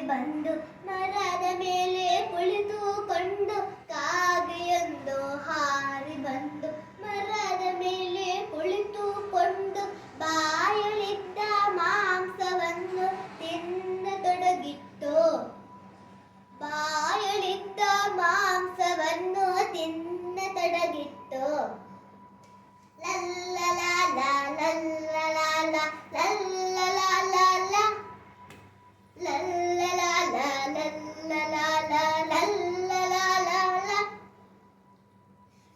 ಬಂದು ಮರದ ಮೇಲೆ ಕುಳಿತುಕೊಂಡು ಕಾಗೆಯೊಂದು ಹಾರಿ ಬಂದು ಮರದ ಮೇಲೆ ಕುಳಿತುಕೊಂಡು ಬಾಯಲ್ಲಿದ್ದ ಮಾಂಸವನ್ನು ತಿನ್ನತೊಡಗಿತ್ತು. ಬಾಯಲ್ಲಿದ್ದ ಮಾಂಸವನ್ನು ತಿನ್ನತೊಡಗಿತ್ತು. ಲಲ್ಲಲಾಲ ಲಲ್ಲಲಾಲ ಲಲ್ಲಲಾಲ ಲಲ್ಲಲಾಲ ಲಲ್ಲಲಾಲ ಲಲ್ಲಲಾಲ.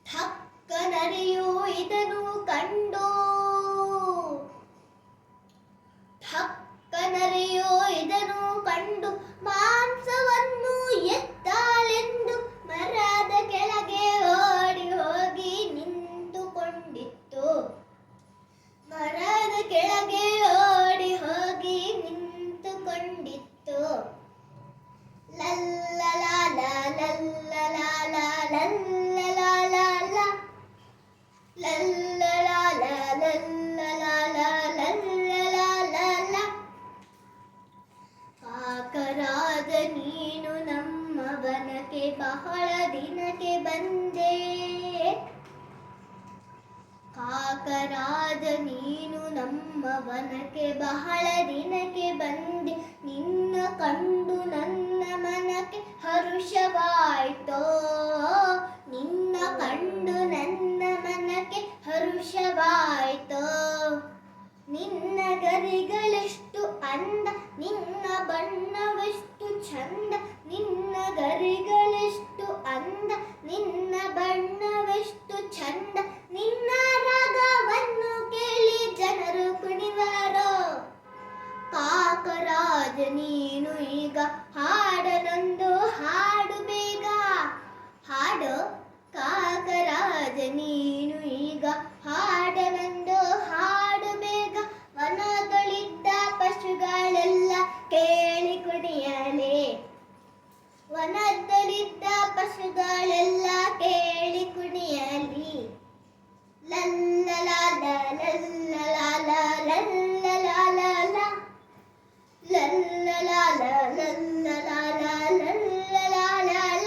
ಠಕ್ಕನರಿಯು ಇದನ್ನು ಕಂಡು ಠಕ್ಕನರಿಯು ಇದನ್ನು ಕಂಡು ಮಾಂಸವನ್ನು ಎತ್ತಾಳೆಂದು ಮರದ ಕೆಳಗೆ ಓಡಿ ಹೋಗಿ ನಿಂತುಕೊಂಡಿತ್ತು. ಮರದ ಕೆಳಗೆ ಓಡಿ ಹೋಗಿ ನಿಂತುಕೊಂಡಿತ್ತು. ಲಲ್ಲಲಾಲ ಲಲ್ಲಲಾಲ ಲಲ್ಲಲಾಲ ಲಲ್ಲಲಾಲ ಲಲ್ಲಲಾಲ ಲಲ್ಲಲಾಲ. ಕಾಕರಾದ ನೀನು ನಮ್ಮ ವನಕ್ಕೆ ಬಹಳ ದಿನಕ್ಕೆ ಬಂದೆ. ಕಾಕರಾದ ನೀನು ನಮ್ಮ ವನಕ್ಕೆ ಬಹಳ ದಿನಕ್ಕೆ ಬಂದೆ. ನಿನ್ನ ಕಂಡು ನನ್ನ ಮನಕ್ಕೆ ಹರುಷವಾಯಿತೋ. ನಿನ್ನ ಕಂಡು ನನ್ನ ಮನಕ್ಕೆ ಹರುಷವಾಯಿತೋ. ನಿನ್ನ ಗರಿಗಳೆಷ್ಟು ಅಂದ, ನಿನ್ನ ಬಣ್ಣವೆಷ್ಟು ಚಂದ. ನಿನ್ನ ಗರಿಗಳೆಷ್ಟು ಅಂದ, ನಿನ್ನ ಬಣ್ಣವೆಷ್ಟು ಚಂದ. ನಿನ್ನ ರಾಗವನ್ನು ಕೇಳಿ ಜನರು ಕುಣಿವರೋ. ಕಾಕರಾಜ ನೀನು ಈಗ ಹಾಡನೊಂದು ಹಾಡು ಬೇಗ. ಹಾಡು ಕಾಕರಾಜ ನೀನು ಈಗ ಹಾಡನೊಂದು ಹಾಡು ಬೇಗ. ವನದಲ್ಲಿದ್ದ ಪಶುಗಳೆಲ್ಲ ಕೇಳಿ ಕುಣಿಯಲೇ. ವನದಲ್ಲಿದ್ದ ಪಶುಗಳೆಲ್ಲ ಕೇಳಿ ಕುಣಿಯಲಿ. ಲಲ್ಲಲಾಲ ಲಲ್ಲಲಾಲ ಲಲ್ಲಲಾಲ ಲಲ್ಲಲಾಲ ಲಲ್ಲಲಾಲ ಲಲ್ಲಲಾಲ.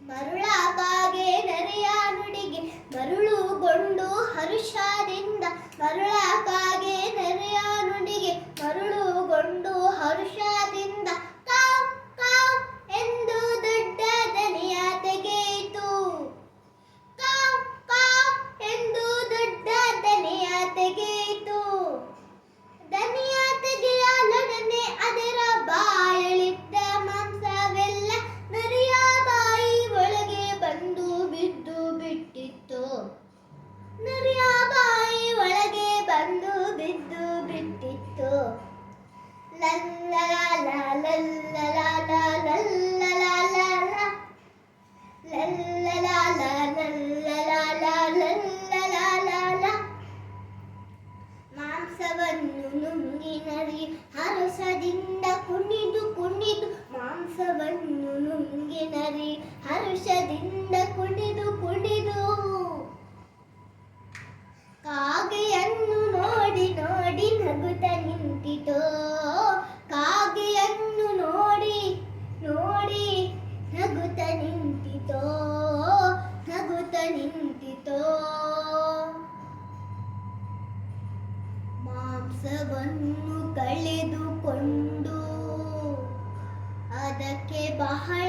ಮರುಳ ಕಾಗೆ ನರಿಯ ನುಡಿಗೆ ಮರುಳುಗೊಂಡು ಹರುಷದಿಂದ. ಮರುಳ ಕಾಗೆ ನರಿಯ ನುಡಿಗೆ ಮರುಳುಗೊಂಡು ಹರುಷದಿಂದ. ಕಾವ್ ಕಾವ್ ಎಂದು ದೊಡ್ಡ ದನಿಯ ತೆಗೆಯಿತು. ಕಾವ್ ಕಾವ್ ಎಂದು ದೊಡ್ಡ ದನಿಯ ತೆಗೆಯಿತು. ದನಿಯ ತೆಗೆಯಲೊಡನೆ ಅದರ ಬಾಯಲ್ಲಿದ್ದ ಮಾಂಸವೆಲ್ಲ ನರಿಯ ಬಾಯಿ ಒಳಗೆ ಬಂದು ಬಿದ್ದು ಬಿಟ್ಟಿತ್ತು. ನರಿಯ ಬಾಯಿ ಒಳಗೆ ಬಂದು ಬಿದ್ದು ಬಿಟ್ಟಿತ್ತು. ಲಲ್ಲಲಾಲ ಲಲ್ಲಲಾಲ ಲಲ್ಲಲಾಲ ಲಲ್ಲಲಾಲ ಲಲ್ಲಲಾಲ ಲಲ್ಲಲಾಲ. ಮಾಂಸವನ್ನು ನುಂಗಿ ನರಿ ಹರುಷದಿಂದ ಕುಣಿದು ಕುಣಿದು. ಮಾಂಸವನ್ನು ನುಂಗಿ ನರಿ ಹರುಷದಿಂದ ಕುಣಿದು ಕುಣಿದು. ಕಾಗೆಯನ್ನು ನೋಡಿ ನೋಡಿ ನಗುತ್ತ ನಿಂತಿತೋ. ಕಾಗೆಯನ್ನು ನೋಡಿ ನೋಡಿ ನಗುತ್ತ ನಿಂತಿತೋ. ನಗುತ್ತ ನಿಂತಿತೋ. ಮಾಂಸವನ್ನು ಕಳೆದುಕೊಂಡು ಅದಕ್ಕೆ ಬಹಳ